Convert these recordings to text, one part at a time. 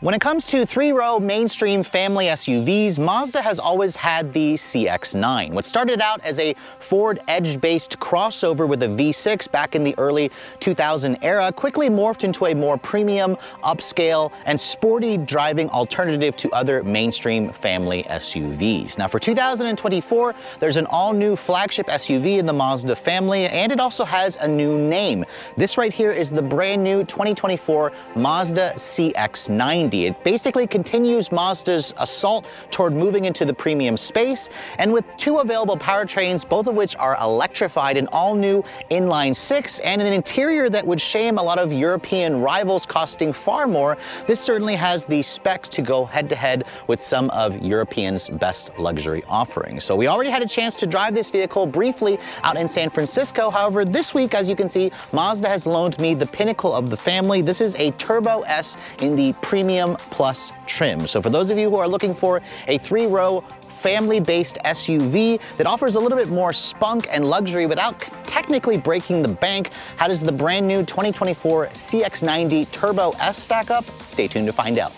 When it comes to three-row mainstream family SUVs, Mazda has always had the CX-9. What started out as a Ford Edge-based crossover with a V6 back in the early 2000 era quickly morphed into a more premium, upscale, and sporty driving alternative to other mainstream family SUVs. Now for 2024, there's an all-new flagship SUV in the Mazda family, and it also has a new name. This right here is the brand new 2024 Mazda CX-90. It basically continues Mazda's assault toward moving into the premium space, and with two available powertrains, both of which are electrified, an all-new inline-six and an interior that would shame a lot of European rivals costing far more, this certainly has the specs to go head-to-head with some of Europeans' best luxury offerings. So we already had a chance to drive this vehicle briefly out in San Francisco. However, this week, as you can see, Mazda has loaned me the pinnacle of the family. This is a Turbo S in the Premium Plus trim. So for those of you who are looking for a three-row family-based SUV that offers a little bit more spunk and luxury without technically breaking the bank, how does the brand new 2024 CX-90 Turbo S stack up? Stay tuned to find out.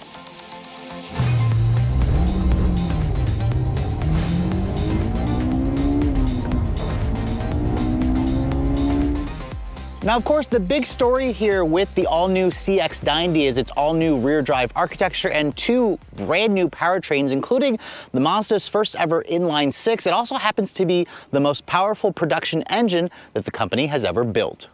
Now, of course, the big story here with the all-new CX-90 is its all-new rear-drive architecture and two brand-new powertrains, including the Mazda's first-ever inline-six. It also happens to be the most powerful production engine that the company has ever built.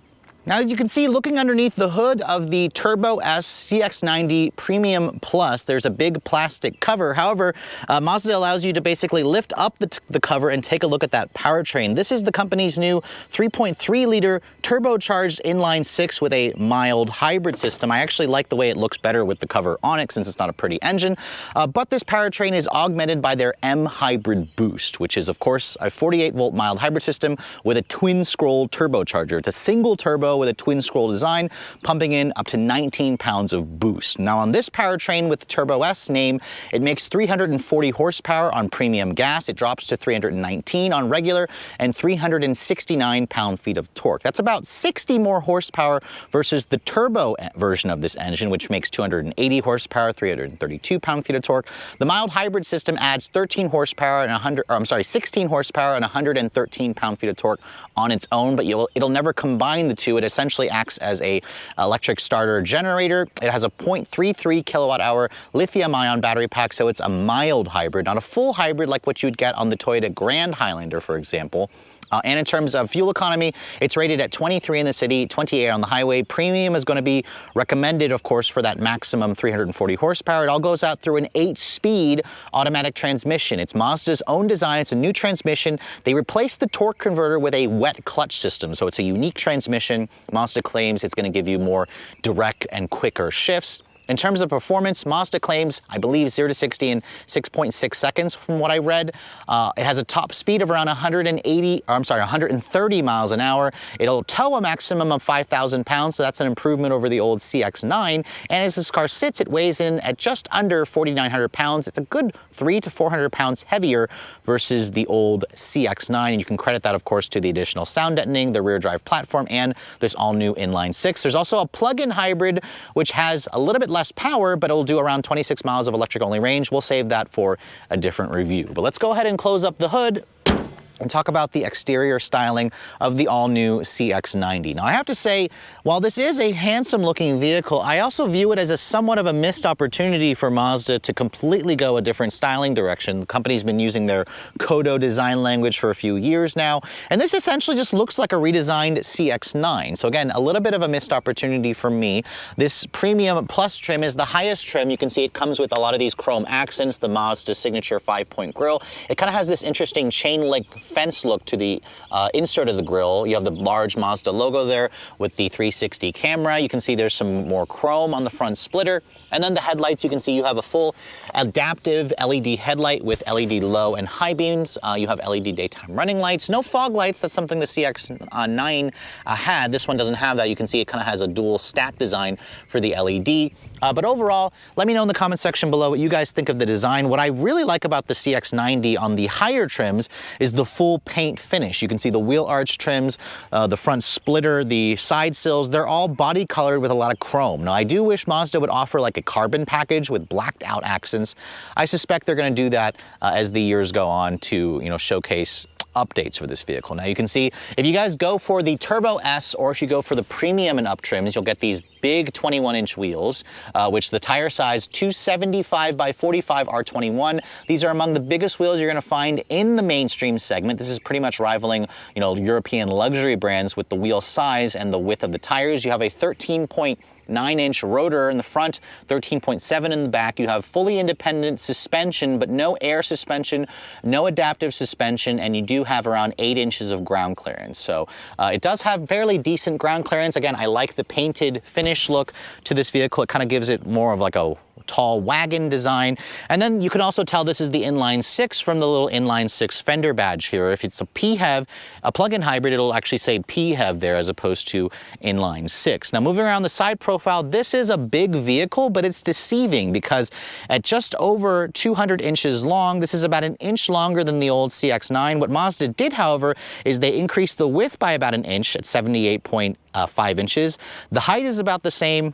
Now, as you can see, looking underneath the hood of the Turbo S CX-90 Premium Plus, there's a big plastic cover. However, Mazda allows you to basically lift up the cover and take a look at that powertrain. This is the company's new 3.3-liter turbocharged inline-six with a mild hybrid system. I actually like the way it looks better with the cover on it since it's not a pretty engine. But this powertrain is augmented by their M Hybrid Boost, which is, of course, a 48-volt mild hybrid system with a twin-scroll turbocharger. It's a single turbo with a twin scroll design, pumping in up to 19 pounds of boost. Now on this powertrain with the Turbo S name, it makes 340 horsepower on premium gas. It drops to 319 on regular and 369 pound-feet of torque. That's about 60 more horsepower versus the turbo version of this engine, which makes 280 horsepower, 332 pound-feet of torque. The mild hybrid system adds 13 horsepower and 16 horsepower and 113 pound-feet of torque on its own, but it'll never combine the two. It essentially acts as a electric starter generator. It has a 0.33 kilowatt-hour lithium-ion battery pack, so it's a mild hybrid, not a full hybrid like what you'd get on the Toyota Grand Highlander, for example. And in terms of fuel economy, it's rated at 23 in the city, 28 on the highway. Premium is going to be recommended, of course, for that maximum 340 horsepower. It all goes out through an 8-speed automatic transmission. It's Mazda's own design. It's a new transmission. They replaced the torque converter with a wet clutch system, so it's a unique transmission. Mazda claims it's going to give you more direct and quicker shifts. In terms of performance, Mazda claims, I believe, 0 to 60 in 6.6 seconds from what I read. It has a top speed of around 130 miles an hour. It'll tow a maximum of 5,000 pounds, so that's an improvement over the old CX-9. And as this car sits, it weighs in at just under 4,900 pounds. It's a good 300 to 400 pounds heavier versus the old CX-9. And you can credit that, of course, to the additional sound deadening, the rear drive platform, and this all-new inline-six. There's also a plug-in hybrid, which has a little bit less power, but it'll do around 26 miles of electric-only range. We'll save that for a different review. But let's go ahead and close up the hood and talk about the exterior styling of the all-new CX-90. Now, I have to say, while this is a handsome-looking vehicle, I also view it as a somewhat of a missed opportunity for Mazda to completely go a different styling direction. The company's been using their Kodo design language for a few years now, and this essentially just looks like a redesigned CX-9. So again, a little bit of a missed opportunity for me. This Premium Plus trim is the highest trim. You can see it comes with a lot of these chrome accents, the Mazda signature 5-point grille. It kind of has this interesting chain-link fence look to the insert of the grille. You have the large Mazda logo there with the 360 camera. You can see there's some more chrome on the front splitter. And then the headlights, you can see you have a full adaptive LED headlight with LED low and high beams. You have LED daytime running lights. No fog lights. That's something the CX-9 had. This one doesn't have that. You can see it kind of has a dual stack design for the LED. But overall, let me know in the comment section below what you guys think of the design. What I really like about the CX-90 on the higher trims is the full paint finish. You can see the wheel arch trims, the front splitter, the side sills, they're all body colored with a lot of chrome. Now, I do wish Mazda would offer like a carbon package with blacked out accents. I suspect they're going to do that as the years go on to, showcase updates for this vehicle. Now you can see if you guys go for the Turbo S or if you go for the premium and up trims, you'll get these big 21-inch wheels, which the tire size 275 by 45 R21. These are among the biggest wheels you're going to find in the mainstream segment. This is pretty much rivaling, European luxury brands with the wheel size and the width of the tires. You have a 13.9-inch rotor in the front, 13.7 in the back. You have fully independent suspension, but no air suspension, no adaptive suspension, and you do have around 8 inches of ground clearance. So it does have fairly decent ground clearance. Again, I like the painted finish look to this vehicle. It kind of gives it more of like a tall wagon design. And then you can also tell this is the inline 6 from the little inline 6 fender badge here. If it's a PHEV, a plug-in hybrid, it'll actually say PHEV there as opposed to inline 6. Now moving around the side profile, this is a big vehicle, but it's deceiving because at just over 200 inches long, this is about an inch longer than the old CX-9. What Mazda did, however, is they increased the width by about an inch at 78.5 inches. The height is about the same,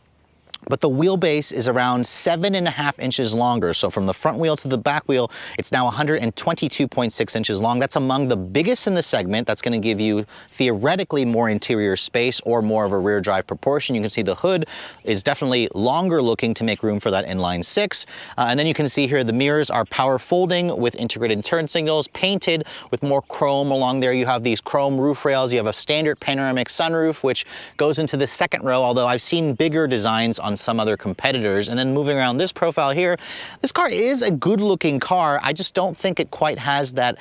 but the wheelbase is around 7.5 inches longer. So from the front wheel to the back wheel, it's now 122.6 inches long. That's among the biggest in the segment. That's going to give you theoretically more interior space or more of a rear drive proportion. You can see the hood is definitely longer looking to make room for that inline 6. And then you can see here the mirrors are power folding with integrated turn signals, painted with more chrome along there. You have these chrome roof rails. You have a standard panoramic sunroof, which goes into the second row, although I've seen bigger designs on some other competitors. And then moving around this profile here, this car is a good looking car. I just don't think it quite has that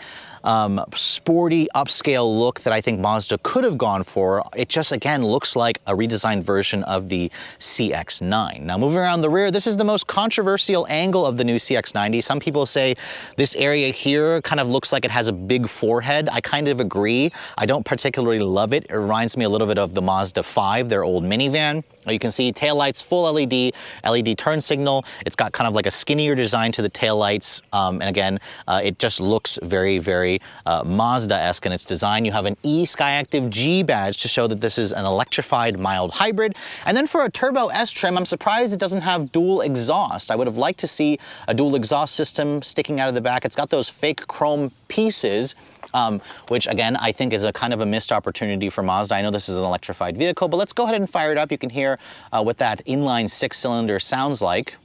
sporty upscale look that I think Mazda could have gone for. It just, again, looks like a redesigned version of the CX-9. Now moving around the rear, this is the most controversial angle of the new CX-90. Some people say this area here kind of looks like it has a big forehead. I kind of agree. I don't particularly love it. It reminds me a little bit of the Mazda 5, their old minivan. You can see taillights, full LED turn signal. It's got kind of like a skinnier design to the taillights. And again, it just looks very, very Mazda-esque in its design. You have an eSkyActiv G badge to show that this is an electrified mild hybrid. And then for a Turbo S trim, I'm surprised it doesn't have dual exhaust. I would have liked to see a dual exhaust system sticking out of the back. It's got those fake chrome pieces, which again, I think is a kind of a missed opportunity for Mazda. I know this is an electrified vehicle, but let's go ahead and fire it up. You can hear what that inline 6-cylinder sounds like.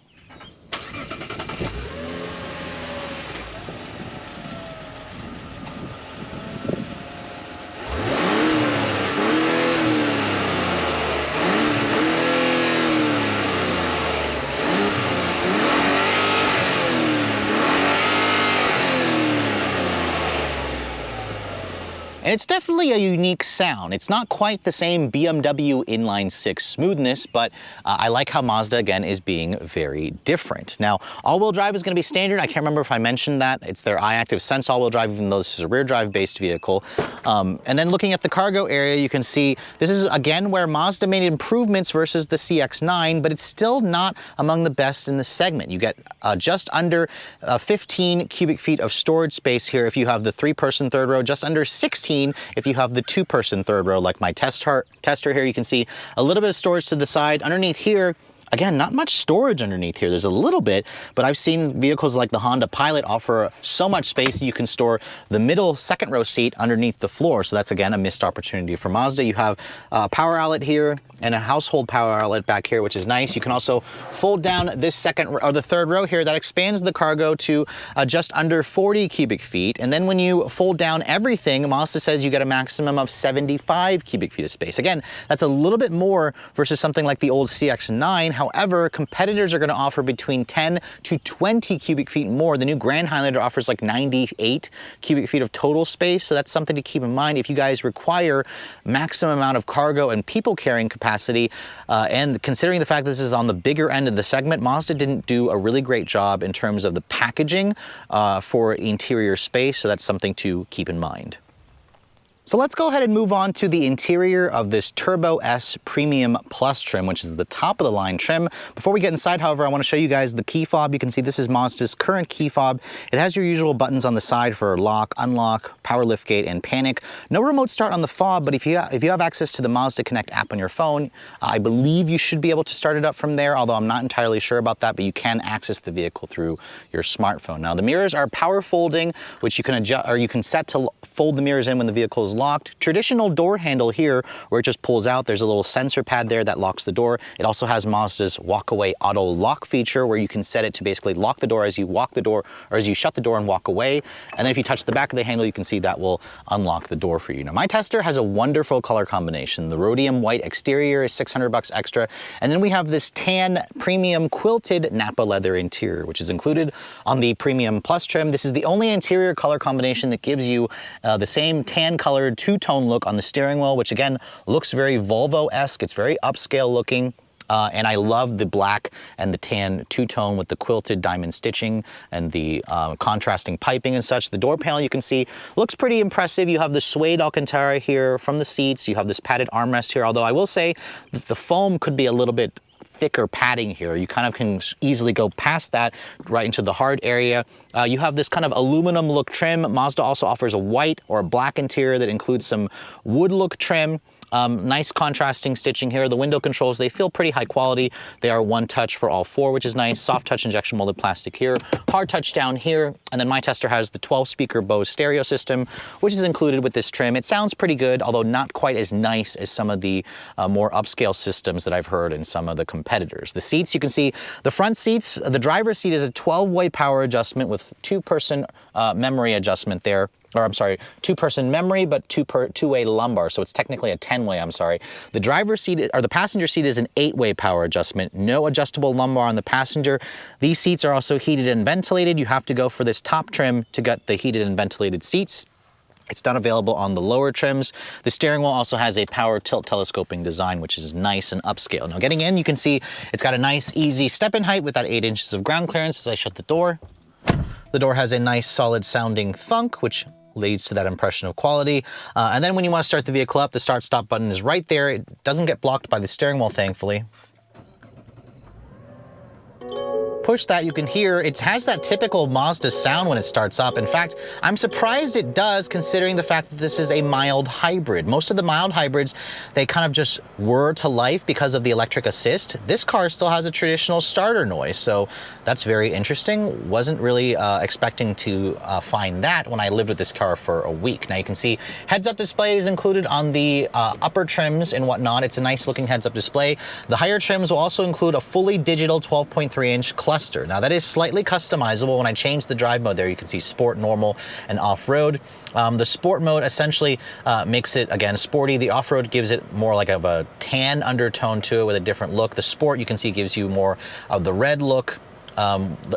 And it's definitely a unique sound. It's not quite the same BMW inline 6 smoothness, but I like how Mazda, again, is being very different. Now, all-wheel drive is going to be standard. I can't remember if I mentioned that. It's their iActive Sense all-wheel drive, even though this is a rear drive-based vehicle. And then looking at the cargo area, you can see this is, again, where Mazda made improvements versus the CX-9, but it's still not among the best in the segment. You get just under 15 cubic feet of storage space here if you have the 3-person third row, just under 16 if you have the 2-person third row like my tester here. You can see a little bit of storage to the side. Underneath here, again, not much storage underneath here. There's a little bit, but I've seen vehicles like the Honda Pilot offer so much space you can store the middle second row seat underneath the floor. So that's, again, a missed opportunity for Mazda. You have a power outlet here and a household power outlet back here, which is nice. You can also fold down this the third row here. That expands the cargo to just under 40 cubic feet. And then when you fold down everything, Mazda says you get a maximum of 75 cubic feet of space. Again, that's a little bit more versus something like the old CX-9. However, competitors are going to offer between 10 to 20 cubic feet more. The new Grand Highlander offers like 98 cubic feet of total space. So that's something to keep in mind if you guys require maximum amount of cargo and people carrying capacity. And considering the fact that this is on the bigger end of the segment, Mazda didn't do a really great job in terms of the packaging for interior space. So that's something to keep in mind. So let's go ahead and move on to the interior of this Turbo S Premium Plus trim, which is the top of the line trim. Before we get inside, however, I want to show you guys the key fob. You can see this is Mazda's current key fob. It has your usual buttons on the side for lock, unlock, power liftgate, and panic. No remote start on the fob, but if you have access to the Mazda Connect app on your phone, I believe you should be able to start it up from there, although I'm not entirely sure about that, but you can access the vehicle through your smartphone. Now, the mirrors are power folding, which you can adjust, or you can set to fold the mirrors in when the vehicle is locked. Traditional door handle here, where it just pulls out, there's a little sensor pad there that locks the door. It also has Mazda's walk-away auto lock feature, where you can set it to basically lock the door as you walk the door, or as you shut the door and walk away. And then if you touch the back of the handle, you can see that will unlock the door for you. Now, my tester has a wonderful color combination. The rhodium white exterior is $600 extra. And then we have this tan premium quilted Napa leather interior, which is included on the Premium Plus trim. This is the only interior color combination that gives you the same tan colored two-tone look on the steering wheel, which again looks very Volvo-esque. It's very upscale looking. And I love the black and the tan two-tone with the quilted diamond stitching and the contrasting piping and such. The door panel, you can see, looks pretty impressive. You have the suede Alcantara here from the seats. You have this padded armrest here, although I will say that the foam could be a little bit thicker padding here. You kind of can easily go past that right into the hard area. You have this kind of aluminum look trim. Mazda also offers a white or a black interior that includes some wood look trim. Nice contrasting stitching here. The window controls, they feel pretty high quality. They are one touch for all four, which is nice. Soft touch injection molded plastic here, hard touch down here. And then my tester has the 12-speaker Bose stereo system, which is included with this trim. It sounds pretty good, although not quite as nice as some of the more upscale systems that I've heard in some of the competitors. The seats, you can see the front seats, the driver's seat is a 12-way power adjustment with two-person memory adjustment there. Or I'm sorry, two-person memory, but two-way lumbar. So it's technically a 10-way, I'm sorry. The driver's seat, or the passenger seat, is an 8-way power adjustment. No adjustable lumbar on the passenger. These seats are also heated and ventilated. You have to go for this top trim to get the heated and ventilated seats. It's not available on the lower trims. The steering wheel also has a power tilt telescoping design, which is nice and upscale. Now getting in, you can see it's got a nice, easy step-in height with that 8 inches of ground clearance as I shut the door. The door has a nice solid sounding thunk, which leads to that impression of quality. And then when you want to start the vehicle up, the start-stop button is right there. It doesn't get blocked by the steering wheel, thankfully. Push that, you can hear it has that typical Mazda sound when it starts up. In fact, I'm surprised it does, considering the fact that this is a mild hybrid. Most of the mild hybrids, they kind of just whir to life because of the electric assist. This car still has a traditional starter noise, so that's very interesting. Wasn't really expecting to find that when I lived with this car for a week. Now you can see heads-up display is included on the upper trims and whatnot. It's a nice looking heads-up display. The higher trims will also include a fully digital 12.3-inch cluster. Now that is slightly customizable. When I change the drive mode there, you can see sport, normal, and off-road. The sport mode essentially makes it, again, sporty. The off-road gives it more like of a tan undertone to it with a different look. The sport, you can see, gives you more of the red look.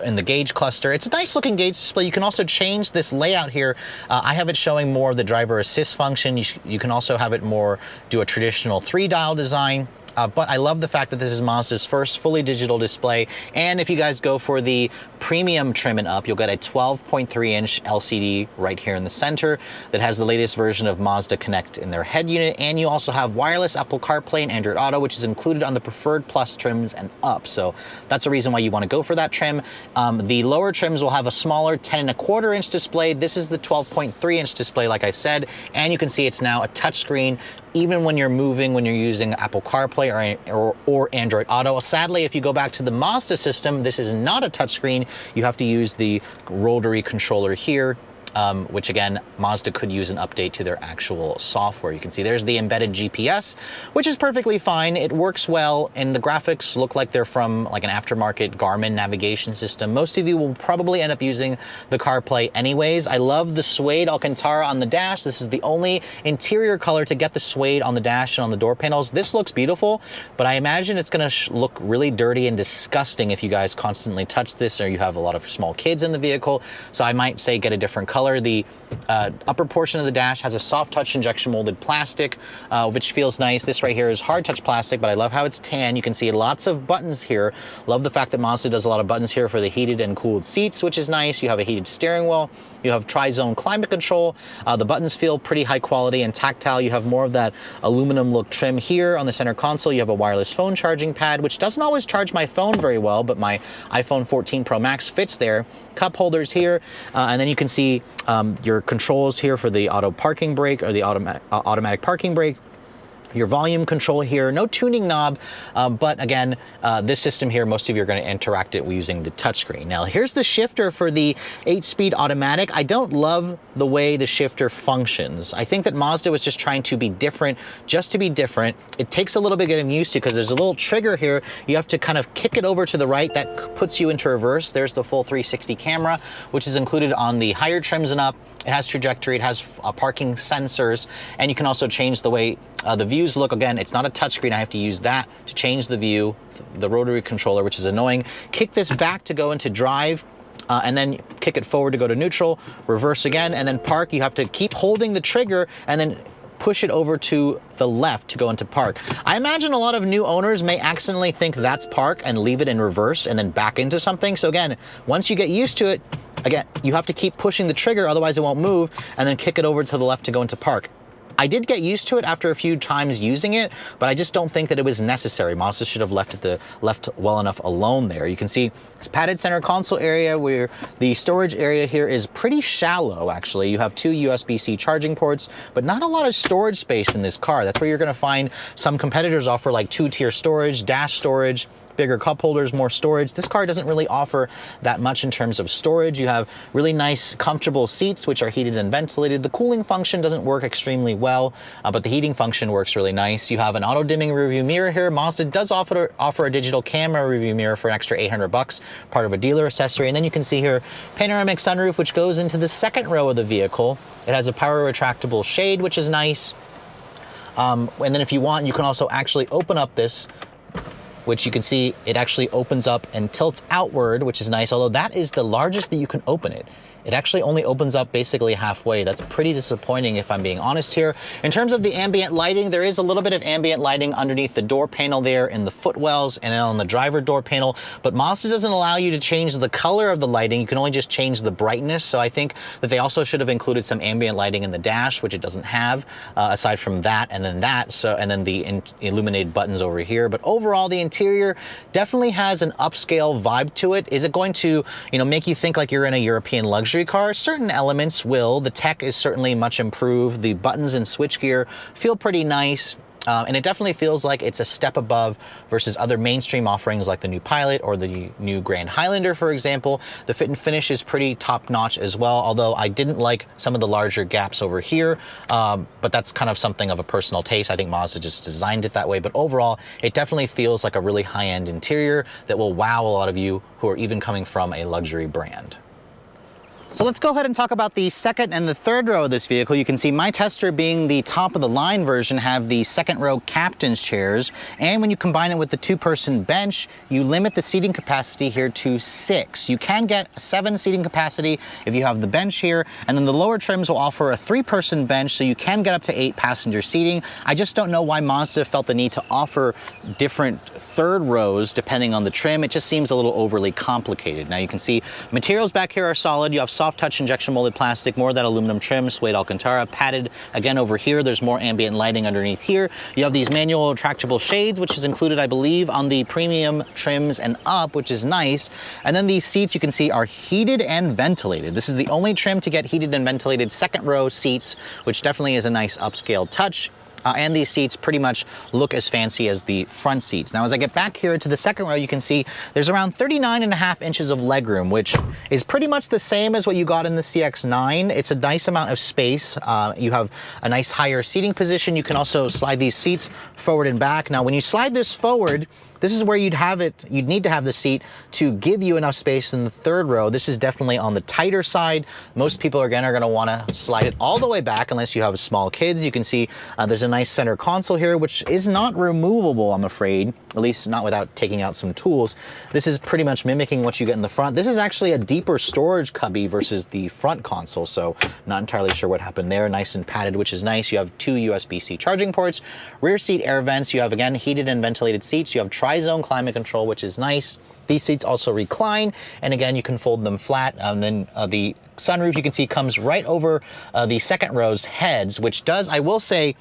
In the gauge cluster. It's a nice looking gauge display. You can also change this layout here. I have it showing more of the driver assist function. You can also have it more do a traditional 3-dial design. But I love the fact that this is Mazda's first fully digital display. And if you guys go for the premium trim and up, you'll get a 12.3-inch LCD right here in the center that has the latest version of Mazda Connect in their head unit. And you also have wireless Apple CarPlay and Android Auto, which is included on the preferred plus trims and up. So that's a reason why you want to go for that trim. The lower trims will have a smaller 10.25-inch display. This is the 12.3-inch display, like I said. And you can see it's now a touchscreen, even when you're moving, when you're using Apple CarPlay or Android Auto. Sadly, if you go back to the Mazda system, this is not a touchscreen. You have to use the rotary controller here. Which again, Mazda could use an update to their actual software. You can see there's the embedded GPS, which is perfectly fine. It works well, and the graphics look like they're from like an aftermarket Garmin navigation system. Most of you will probably end up using the CarPlay anyways. I love the suede Alcantara on the dash. This is the only interior color to get the suede on the dash and on the door panels. This looks beautiful, but I imagine it's gonna look really dirty and disgusting if you guys constantly touch this or you have a lot of small kids in the vehicle. So I might say get a different color. color. The upper portion of the dash has a soft touch injection molded plastic, which feels nice. This right here is hard touch plastic, but I love how it's tan. You can see lots of buttons here. Love the fact that Mazda does a lot of buttons here for the heated and cooled seats, which is nice. You have a heated steering wheel. You have tri-zone climate control. The buttons feel pretty high quality and tactile. You have more of that aluminum look trim here on the center console. You have a wireless phone charging pad, which doesn't always charge my phone very well, but my iPhone 14 Pro Max fits there. Cup holders here, and then you can see your controls here for the auto parking brake or the automatic parking brake. Your volume control here, no tuning knob, but again, this system here, most of you are going to interact it using the touchscreen. Now, here's the shifter for the 8-speed automatic. I don't love the way the shifter functions. I think that Mazda was just trying to be different, just to be different. It takes a little bit getting used to because there's a little trigger here. You have to kind of kick it over to the right. That puts you into reverse. There's the full 360 camera, which is included on the higher trims and up. It has trajectory, it has parking sensors, and you can also change the way the views look. Again, it's not a touchscreen. I have to use that to change the view, the rotary controller, which is annoying. Kick this back to go into drive, and then kick it forward to go to neutral, reverse again, and then park. You have to keep holding the trigger and then push it over to the left to go into park. I imagine a lot of new owners may accidentally think that's park and leave it in reverse and then back into something. So again, once you get used to it, again, you have to keep pushing the trigger, otherwise it won't move, and then kick it over to the left to go into park. I did get used to it after a few times using it, but I just don't think that it was necessary. Mazda should have left well enough alone there. You can see this padded center console area where the storage area here is pretty shallow, actually. You have 2 USB-C charging ports, but not a lot of storage space in this car. That's where you're gonna find some competitors offer like 2-tier storage, dash storage, bigger cup holders, more storage. This car doesn't really offer that much in terms of storage. You have really nice, comfortable seats, which are heated and ventilated. The cooling function doesn't work extremely well, but the heating function works really nice. You have an auto-dimming rearview mirror here. Mazda does offer a digital camera rearview mirror for an extra $800, part of a dealer accessory. And then you can see here, panoramic sunroof, which goes into the second row of the vehicle. It has a power retractable shade, which is nice. And then if you want, you can also actually open up this, which you can see it actually opens up and tilts outward, which is nice, although that is the largest that you can open it. It actually only opens up basically halfway. That's pretty disappointing if I'm being honest here. In terms of the ambient lighting, there is a little bit of ambient lighting underneath the door panel there in the footwells and on the driver door panel, but Mazda doesn't allow you to change the color of the lighting. You can only just change the brightness. So I think that they also should have included some ambient lighting in the dash, which it doesn't have, aside from that and then that. So, and then the illuminated buttons over here. But overall, the interior definitely has an upscale vibe to it. Is it going to, make you think like you're in a European luxury car? Certain elements will. The tech is certainly much improved. The buttons and switchgear feel pretty nice. And it definitely feels like it's a step above versus other mainstream offerings like the new Pilot or the new Grand Highlander, for example. The fit and finish is pretty top-notch as well, although I didn't like some of the larger gaps over here, but that's kind of something of a personal taste. I think Mazda just designed it that way, but overall, it definitely feels like a really high-end interior that will wow a lot of you who are even coming from a luxury brand. So let's go ahead and talk about the second and the third row of this vehicle. You can see my tester, being the top of the line version, have the second row captain's chairs. And when you combine it with the 2-person bench, you limit the seating capacity here to 6. You can get a 7 seating capacity if you have the bench here. And then the lower trims will offer a 3-person bench, so you can get up to 8 passenger seating. I just don't know why Mazda felt the need to offer different third rows depending on the trim. It just seems a little overly complicated. Now you can see materials back here are solid. You have soft touch injection molded plastic, more of that aluminum trim, suede Alcantara, padded again over here. There's more ambient lighting underneath here. You have these manual retractable shades, which is included, I believe, on the premium trims and up, which is nice. And then these seats you can see are heated and ventilated. This is the only trim to get heated and ventilated second row seats, which definitely is a nice upscale touch. And these seats pretty much look as fancy as the front seats. Now, as I get back here to the second row, you can see there's around 39.5 inches of legroom, which is pretty much the same as what you got in the CX-9. It's a nice amount of space. You have a nice higher seating position. You can also slide these seats forward and back. Now, when you slide this forward, this is where you'd need to have the seat to give you enough space in the third row. This is definitely on the tighter side. Most people, again, are gonna wanna slide it all the way back unless you have small kids. You can see there's a nice center console here, which is not removable, I'm afraid, at least not without taking out some tools. This is pretty much mimicking what you get in the front. This is actually a deeper storage cubby versus the front console, so not entirely sure what happened there. Nice and padded, which is nice. You have 2 USB-C charging ports, rear seat air vents. You have, again, heated and ventilated seats. You have tri-zone climate control, which is nice. These seats also recline, and again, you can fold them flat. And then the sunroof, you can see, comes right over the second row's heads, which does, I will say,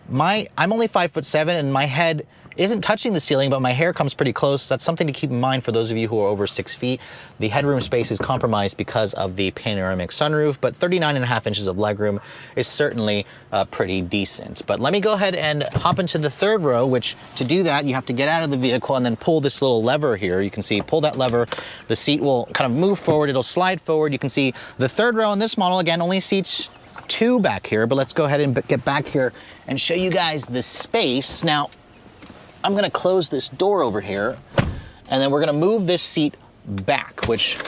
I'm only 5'7", and my head isn't touching the ceiling, but my hair comes pretty close. That's something to keep in mind for those of you who are over 6 feet. The headroom space is compromised because of the panoramic sunroof, but 39.5 inches of legroom is certainly pretty decent. But let me go ahead and hop into the third row, which to do that, you have to get out of the vehicle and then pull this little lever here. You can see, pull that lever, the seat will kind of move forward, it'll slide forward. You can see the third row in this model, again, only seats 2 back here, but let's go ahead and get back here and show you guys the space. Now, I'm gonna close this door over here, and then we're gonna move this seat back, which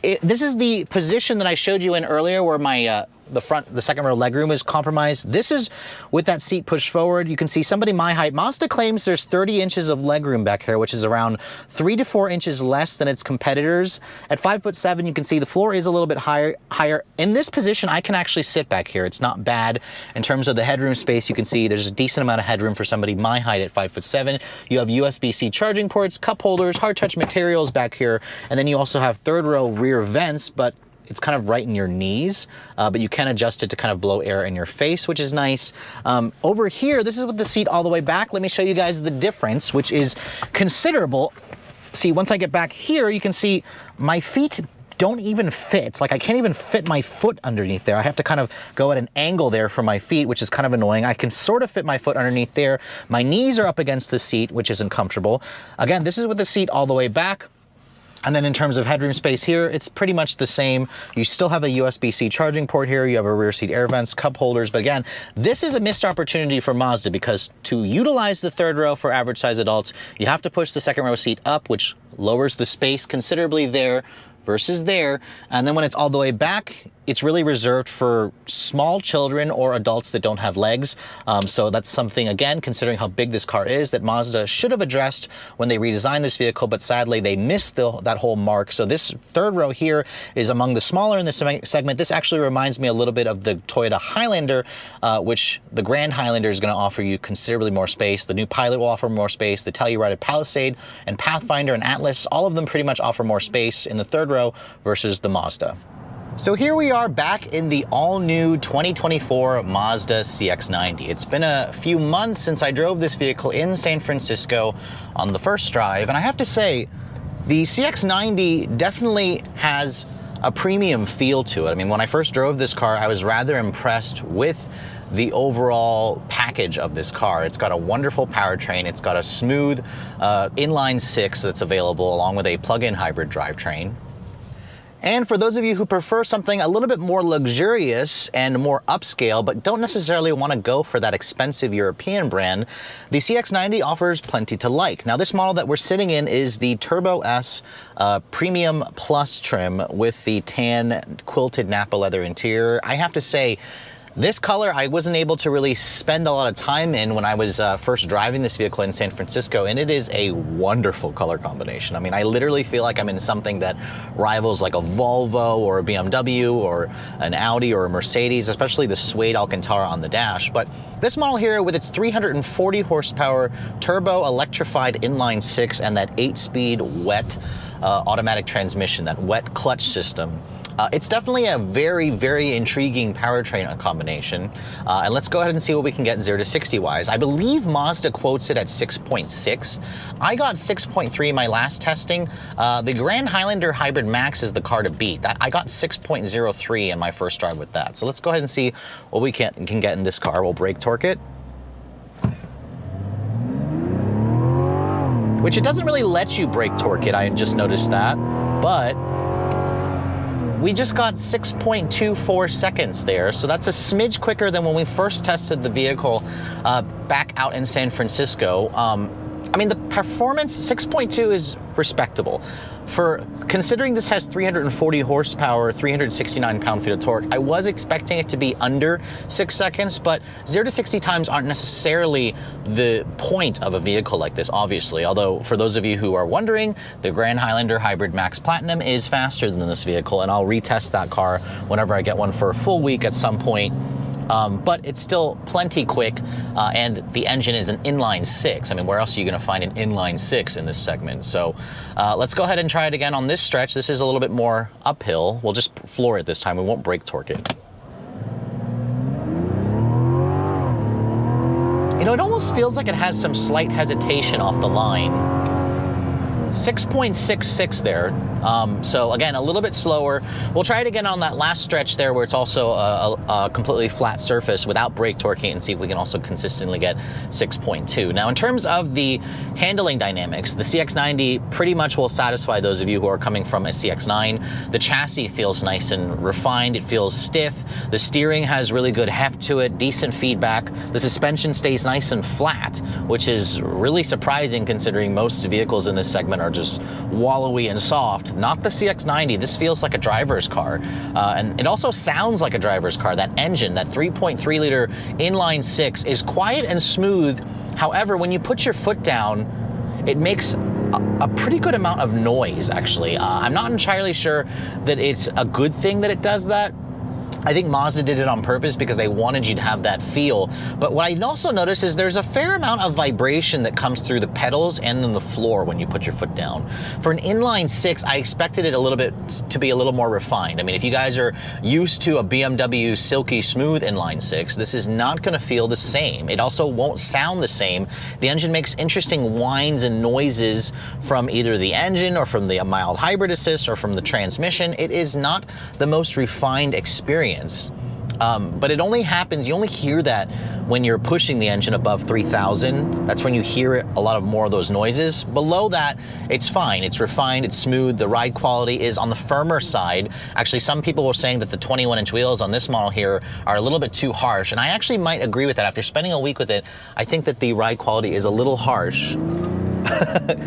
this is the position that I showed you in earlier where my the second row legroom is compromised. This is with that seat pushed forward. You can see somebody my height. Mazda claims there's 30 inches of legroom back here, which is around 3 to 4 inches less than its competitors. At 5'7", you can see the floor is a little bit higher. In this position, I can actually sit back here. It's not bad in terms of the headroom space. You can see there's a decent amount of headroom for somebody my height at 5'7". You have USB-C charging ports, cup holders, hard touch materials back here, and then you also have third row rear vents, but it's kind of right in your knees, but you can adjust it to kind of blow air in your face, which is nice. Over here, this is with the seat all the way back. Let me show you guys the difference, which is considerable. See, once I get back here, you can see my feet don't even fit. Like, I can't even fit my foot underneath there. I have to kind of go at an angle there for my feet, which is kind of annoying. I can sort of fit my foot underneath there. My knees are up against the seat, which isn't comfortable. Again, this is with the seat all the way back. And then in terms of headroom space here, it's pretty much the same. You still have a USB-C charging port here. You have a rear seat air vents, cup holders. But again, this is a missed opportunity for Mazda, because to utilize the third row for average size adults, you have to push the second row seat up, which lowers the space considerably there versus there. And then when it's all the way back, it's really reserved for small children or adults that don't have legs. So that's something, again, considering how big this car is, that Mazda should have addressed when they redesigned this vehicle, but sadly they missed that whole mark. So this third row here is among the smaller in this segment. This actually reminds me a little bit of the Toyota Highlander, which the Grand Highlander is gonna offer you considerably more space. The new Pilot will offer more space. The Telluride Palisade and Pathfinder and Atlas, all of them pretty much offer more space in the third row versus the Mazda. So here we are back in the all-new 2024 Mazda CX-90. It's been a few months since I drove this vehicle in San Francisco on the first drive, and I have to say, the CX-90 definitely has a premium feel to it. I mean, when I first drove this car, I was rather impressed with the overall package of this car. It's got a wonderful powertrain. It's got a smooth inline 6 that's available, along with a plug-in hybrid drivetrain. And for those of you who prefer something a little bit more luxurious and more upscale, but don't necessarily want to go for that expensive European brand, the CX-90 offers plenty to like. Now, this model that we're sitting in is the Turbo S Premium Plus trim with the tan quilted Napa leather interior. I have to say, this color I wasn't able to really spend a lot of time in when I was first driving this vehicle in San Francisco, and it is a wonderful color combination. I mean, I literally feel like I'm in something that rivals like a Volvo or a BMW or an Audi or a Mercedes, especially the suede Alcantara on the dash. But this model here, with its 340 horsepower turbo electrified inline 6 and that 8-speed wet automatic transmission, that wet clutch system, it's definitely a very, very intriguing powertrain combination. And let's go ahead and see what we can get 0 to 60 wise. I believe Mazda quotes it at 6.6. I got 6.3 in my last testing. The Grand Highlander Hybrid Max is the car to beat. I got 6.03 in my first drive with that. So let's go ahead and see what we can get in this car. We'll brake torque it, which it doesn't really let you brake torque it. I just noticed that, but we just got 6.24 seconds there, so that's a smidge quicker than when we first tested the vehicle back out in San Francisco. I mean, the performance, 6.2 is respectable. For considering this has 340 horsepower, 369 pound-feet of torque, I was expecting it to be under 6 seconds, but 0 to 60 times aren't necessarily the point of a vehicle like this, obviously. Although, for those of you who are wondering, the Grand Highlander Hybrid Max Platinum is faster than this vehicle, and I'll retest that car whenever I get one for a full week at some point. But it's still plenty quick, and the engine is an inline 6. I mean, where else are you going to find an inline 6 in this segment? So let's go ahead and try it again on this stretch. This is a little bit more uphill. We'll just floor it this time. We won't brake torque it. You know, it almost feels like it has some slight hesitation off the line. 6.66 there. So again, a little bit slower. We'll try it again on that last stretch there where it's also a completely flat surface without brake torquing and see if we can also consistently get 6.2. Now, in terms of the handling dynamics, the CX-90 pretty much will satisfy those of you who are coming from a CX-9. The chassis feels nice and refined. It feels stiff. The steering has really good heft to it, decent feedback. The suspension stays nice and flat, which is really surprising considering most vehicles in this segment are just wallowy and soft. Not the CX-90. This feels like a driver's car. And it also sounds like a driver's car. That engine, that 3.3 liter inline 6 is quiet and smooth. However, when you put your foot down, it makes a pretty good amount of noise, actually. I'm not entirely sure that it's a good thing that it does that. I think Mazda did it on purpose because they wanted you to have that feel. But what I also notice is there's a fair amount of vibration that comes through the pedals and then the floor when you put your foot down. For an inline 6, I expected it a little bit to be a little more refined. I mean, if you guys are used to a BMW silky smooth inline 6, this is not going to feel the same. It also won't sound the same. The engine makes interesting whines and noises from either the engine or from the mild hybrid assist or from the transmission. It is not the most refined experience. But it only happens, you only hear that when you're pushing the engine above 3,000. That's when you hear it, a lot of more of those noises. Below that, it's fine. It's refined, it's smooth. The ride quality is on the firmer side. Actually, some people were saying that the 21-inch wheels on this model here are a little bit too harsh. And I actually might agree with that. After spending a week with it, I think that the ride quality is a little harsh.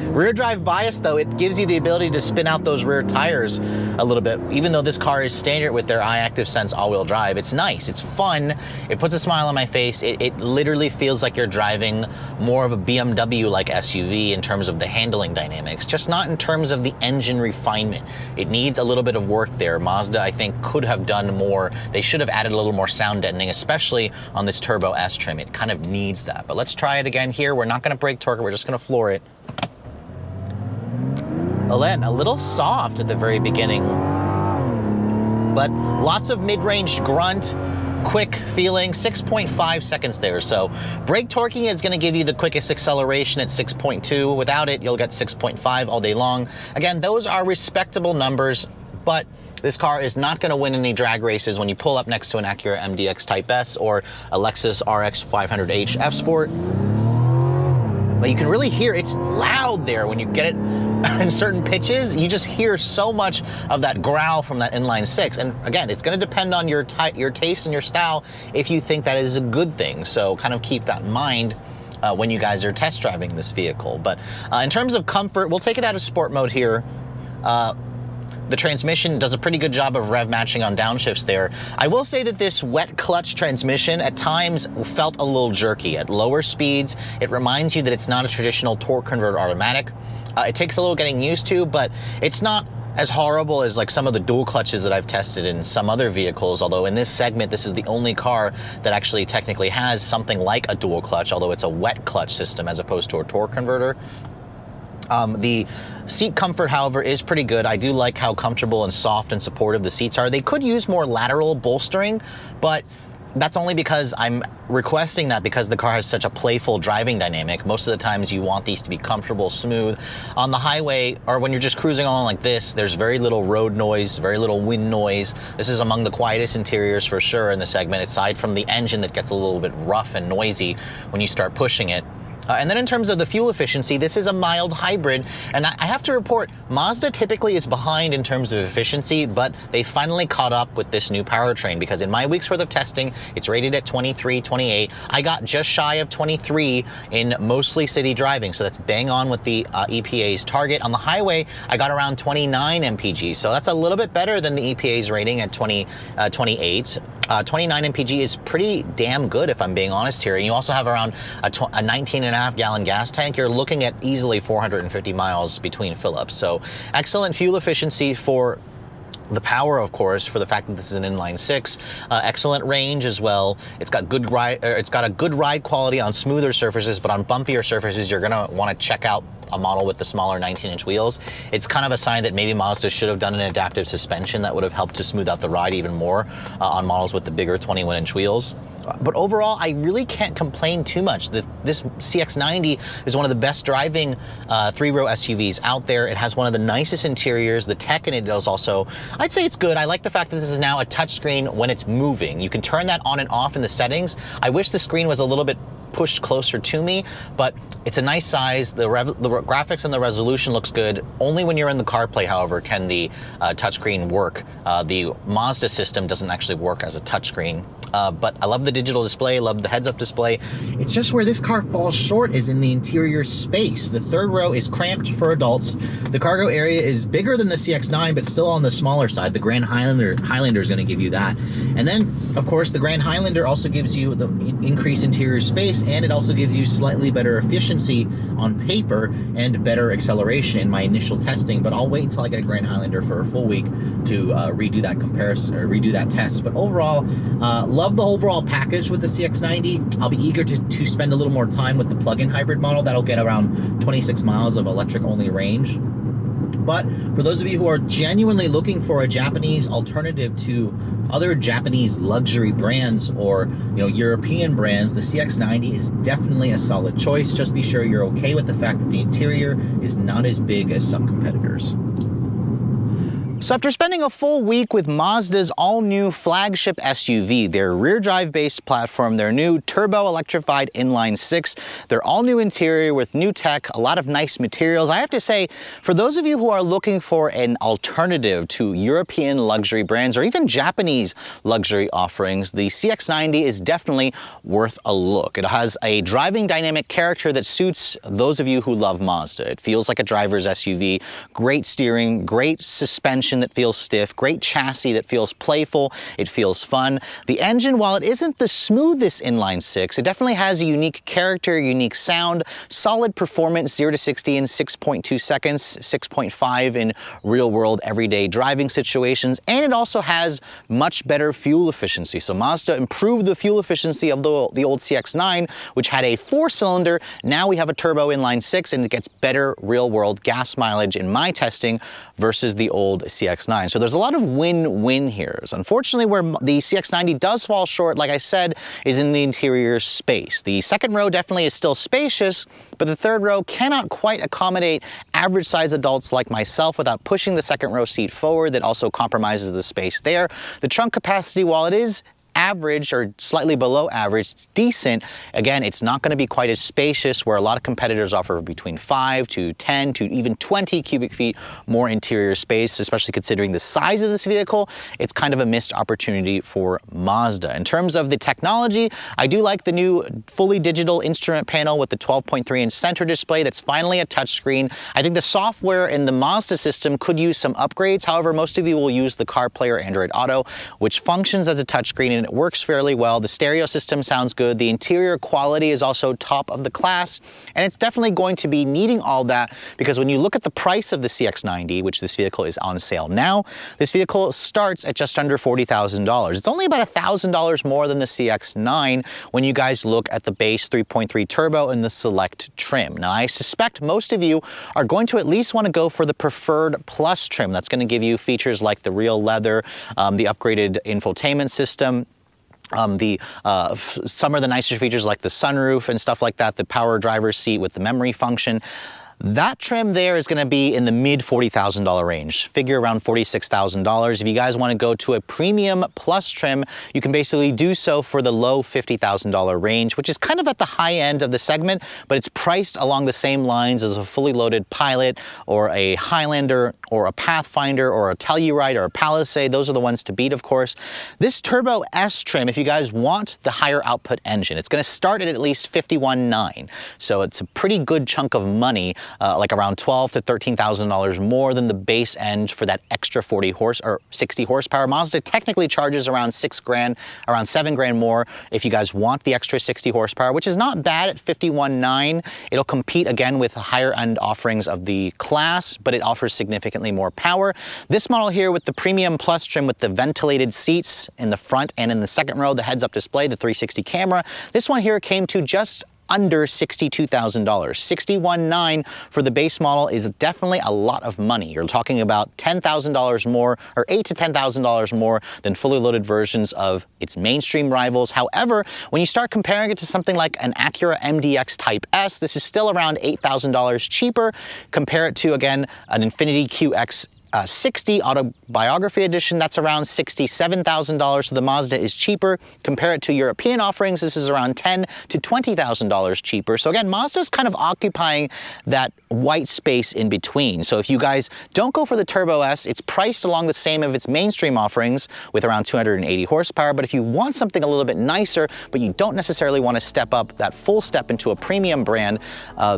Rear drive bias, though, it gives you the ability to spin out those rear tires a little bit. Even though this car is standard with their iActive Sense all-wheel drive, it's nice, it's fun, it puts a smile on my face. It literally feels like you're driving more of a BMW-like SUV in terms of the handling dynamics, just not in terms of the engine refinement. It needs a little bit of work there. Mazda, I think, could have done more. They should have added a little more sound deadening, especially on this Turbo S trim. It kind of needs that. But let's try it again here. We're not going to brake torque it, we're just going to floor it. Again, a little soft at the very beginning, but lots of mid-range grunt, quick feeling, 6.5 seconds there. So brake torquing is going to give you the quickest acceleration at 6.2. Without it, you'll get 6.5 all day long. Again, those are respectable numbers, but this car is not going to win any drag races when you pull up next to an Acura MDX Type S or a Lexus RX 500h F Sport. But you can really hear it's loud there when you get it in certain pitches. You just hear so much of that growl from that inline 6. And again, it's going to depend on your taste and your style if you think that is a good thing. So kind of keep that in mind when you guys are test driving this vehicle. But in terms of comfort, we'll take it out of sport mode here. The transmission does a pretty good job of rev matching on downshifts there. I will say that this wet clutch transmission at times felt a little jerky. At lower speeds, it reminds you that it's not a traditional torque converter automatic. It takes a little getting used to, but it's not as horrible as like some of the dual clutches that I've tested in some other vehicles, although in this segment, this is the only car that actually technically has something like a dual clutch, although it's a wet clutch system as opposed to a torque converter. The seat comfort, however, is pretty good. I do like how comfortable and soft and supportive the seats are. They could use more lateral bolstering, but that's only because I'm requesting that because the car has such a playful driving dynamic. Most of the times you want these to be comfortable, smooth. On the highway, or when you're just cruising along like this, there's very little road noise, very little wind noise. This is among the quietest interiors for sure in the segment, aside from the engine that gets a little bit rough and noisy when you start pushing it. And then in terms of the fuel efficiency, this is a mild hybrid, and I have to report, Mazda typically is behind in terms of efficiency, but they finally caught up with this new powertrain, because in my week's worth of testing, it's rated at 23, 28. I got just shy of 23 in mostly city driving, so that's bang on with the EPA's target. On the highway, I got around 29 mpg, so that's a little bit better than the EPA's rating at 28. 29 mpg is pretty damn good, if I'm being honest here. And you also have around a 19.5 gallon gas tank. You're looking at easily 450 miles between fill-ups. So excellent fuel efficiency for the power, of course, for the fact that this is an inline six. Excellent range as well. It's got good ride. It's got a good ride quality on smoother surfaces, but on bumpier surfaces, you're gonna want to check out a model with the smaller 19-inch wheels. It's kind of a sign that maybe Mazda should have done an adaptive suspension that would have helped to smooth out the ride even more on models with the bigger 21-inch wheels. But overall, I really can't complain too much. This CX-90 is one of the best driving three-row SUVs out there. It has one of the nicest interiors. The tech in it is also, I'd say it's good. I like the fact that this is now a touchscreen when it's moving. You can turn that on and off in the settings. I wish the screen was a little bit pushed closer to me, but it's a nice size. The graphics and the resolution looks good. Only when you're in the CarPlay, however, can the touchscreen work. The Mazda system doesn't actually work as a touchscreen. But I love the digital display, love the heads-up display. It's just where this car falls short is in the interior space. The third row is cramped for adults. The cargo area is bigger than the CX-9, but still on the smaller side. The Grand Highlander is going to give you that. And then, of course, the Grand Highlander also gives you the increased interior space, and it also gives you slightly better efficiency on paper and better acceleration in my initial testing. But I'll wait until I get a Grand Highlander for a full week to redo that comparison, or redo that test. But overall, love the overall package with the CX-90. I'll be eager to spend a little more time with the plug-in hybrid model. That'll get around 26 miles of electric-only range. But for those of you who are genuinely looking for a Japanese alternative to other Japanese luxury brands or European brands, the CX-90 is definitely a solid choice. Just be sure you're okay with the fact that the interior is not as big as some competitors. So after spending a full week with Mazda's all-new flagship SUV, their rear-drive based platform, their new turbo-electrified inline six, their all-new interior with new tech, a lot of nice materials, I have to say, for those of you who are looking for an alternative to European luxury brands or even Japanese luxury offerings, the CX-90 is definitely worth a look. It has a driving dynamic character that suits those of you who love Mazda. It feels like a driver's SUV, great steering, great suspension that feels stiff, great chassis that feels playful, it feels fun. The engine, while it isn't the smoothest inline six, it definitely has a unique character, unique sound, solid performance, 0 to 60 in 6.2 seconds, 6.5 in real-world everyday driving situations, and it also has much better fuel efficiency. So Mazda improved the fuel efficiency of the old CX-9, which had a 4-cylinder. Now we have a turbo inline six, and it gets better real-world gas mileage in my testing versus the old CX-9. So there's a lot of win-win here. Unfortunately, where the CX-90 does fall short, like I said, is in the interior space. The second row definitely is still spacious, but the third row cannot quite accommodate average-sized adults like myself without pushing the second row seat forward. That also compromises the space there. The trunk capacity, while it is average or slightly below average, it's decent. Again, it's not going to be quite as spacious, where a lot of competitors offer between 5 to 10 to even 20 cubic feet more interior space, especially considering the size of this vehicle. It's kind of a missed opportunity for Mazda. In terms of the technology, I do like the new fully digital instrument panel with the 12.3-inch center display that's finally a touchscreen. I think the software in the Mazda system could use some upgrades. However, most of you will use the CarPlay or Android Auto, which functions as a touchscreen, and it works fairly well. The stereo system sounds good. The interior quality is also top of the class, and it's definitely going to be needing all that, because when you look at the price of the CX-90, which this vehicle is on sale now, this vehicle starts at just under $40,000. It's only about $1,000 more than the CX-9 when you guys look at the base 3.3 turbo and the select trim. Now, I suspect most of you are going to at least want to go for the preferred plus trim. That's going to give you features like the real leather, the upgraded infotainment system, some of the nicer features like the sunroof and stuff like that, the power driver's seat with the memory function. That trim there is gonna be in the mid $40,000 range, figure around $46,000. If you guys wanna go to a premium plus trim, you can basically do so for the low $50,000 range, which is kind of at the high end of the segment, but it's priced along the same lines as a fully loaded Pilot or a Highlander or a Pathfinder or a Telluride or a Palisade. Those are the ones to beat, of course. This Turbo S trim, if you guys want the higher output engine, it's gonna start at least 51,900. So it's a pretty good chunk of money, like around $12,000 to $13,000 more than the base end for that extra 60 horsepower. Mazda technically charges around $6,000, around $7,000 more if you guys want the extra 60 horsepower, which is not bad at 51,900. It'll compete again with the higher end offerings of the class, but it offers significantly more power. This model here with the premium plus trim with the ventilated seats in the front and in the second row, the heads-up display, the 360 camera, this one here came to just under $62,000. $61,900 for the base model is definitely a lot of money. You're talking about $10,000 more, or $8,000 to $10,000 more than fully loaded versions of its mainstream rivals. However, when you start comparing it to something like an Acura MDX Type S, this is still around $8,000 cheaper. Compare it to, again, an Infiniti QX60 Autobiography Edition, that's around $67,000, so the Mazda is cheaper. Compare it to European offerings, this is around $10,000 to $20,000 cheaper. So again, Mazda's kind of occupying that white space in between. So if you guys don't go for the Turbo S, it's priced along the same of its mainstream offerings with around 280 horsepower, but if you want something a little bit nicer, but you don't necessarily want to step up that full step into a premium brand,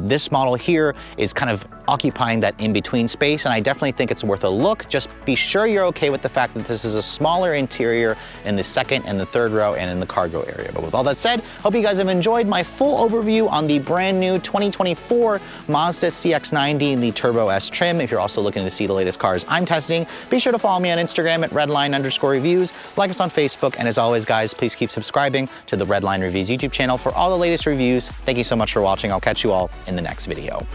this model here is kind of occupying that in-between space, and I definitely think it's worth a look. Just be sure you're okay with the fact that this is a smaller interior in the second and the third row and in the cargo area. But with all that said, hope you guys have enjoyed my full overview on the brand new 2024 Mazda CX-90 in the Turbo S trim. If you're also looking to see the latest cars I'm testing, be sure to follow me on Instagram at Redline_reviews, like us on Facebook, and as always guys, please keep subscribing to the Redline Reviews YouTube channel for all the latest reviews. Thank you so much for watching. I'll catch you all in the next video.